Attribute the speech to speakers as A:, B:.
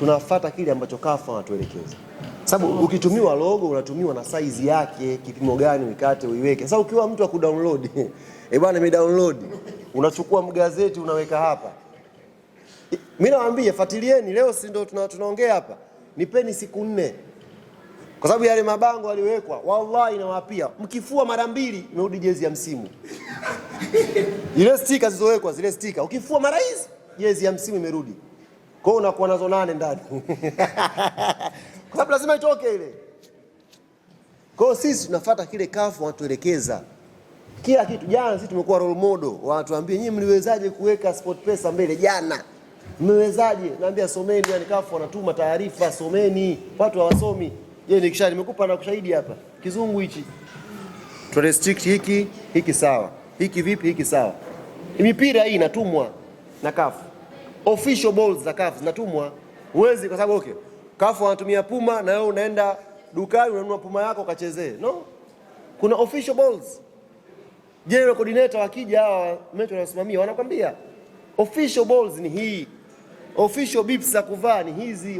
A: tunafuata kile ambacho CAF wanatuelekeza. Sababu ukitumiwa logo unatumiwa na size yake, kipimo gani ukate uiweke. Sasa ukiwa mtu wa kudownload, bwana download, unachukua mgazeti unaweka hapa. Mimi nawaambia fuatilieni, leo si ndio tunaongea hapa. Nipeni siku 4. Kwa sababu yale mabango yaliwekwa, wallahi nawapia, mkifua mara 2 imerudi jezi ya msimu. Ile sticker zilizowekwa, zile sticker, ukifua mara hizi jezi ya msimu imerudi. Kwa hiyo unakuwa nazo 8 ndani. Kwa sababu lazima itoke ile. Kwa hiyo sisi tunafuata kile CAF wanatuelekeza. Kila kitu. Jana sisi tumekuwa role model. Wanatuambia nyinyi mliwezaje kuweka SportPesa mbele jana? Mmewezaje? Naambia someni, yani CAF wanatuma taarifa, someni. Watu hawasomi. Je, nikisha nimekupa na kushahidi hapa. Kizungu hichi. Tu restrict hiki sawa. Hiki vipi, hiki sawa. Mipira hii inatumwa na CAF. Official balls za CAF zinatumwa. Huwezi kwa sababu okay. CAF wanatumia Puma na wewe unaenda dukani unanunua Puma yako ukachezee. No. Kuna official balls. General coordinator wakija hawa mechi wanasimamia wanakwambia official balls ni hii. Official bips za kuvaa ni hizi.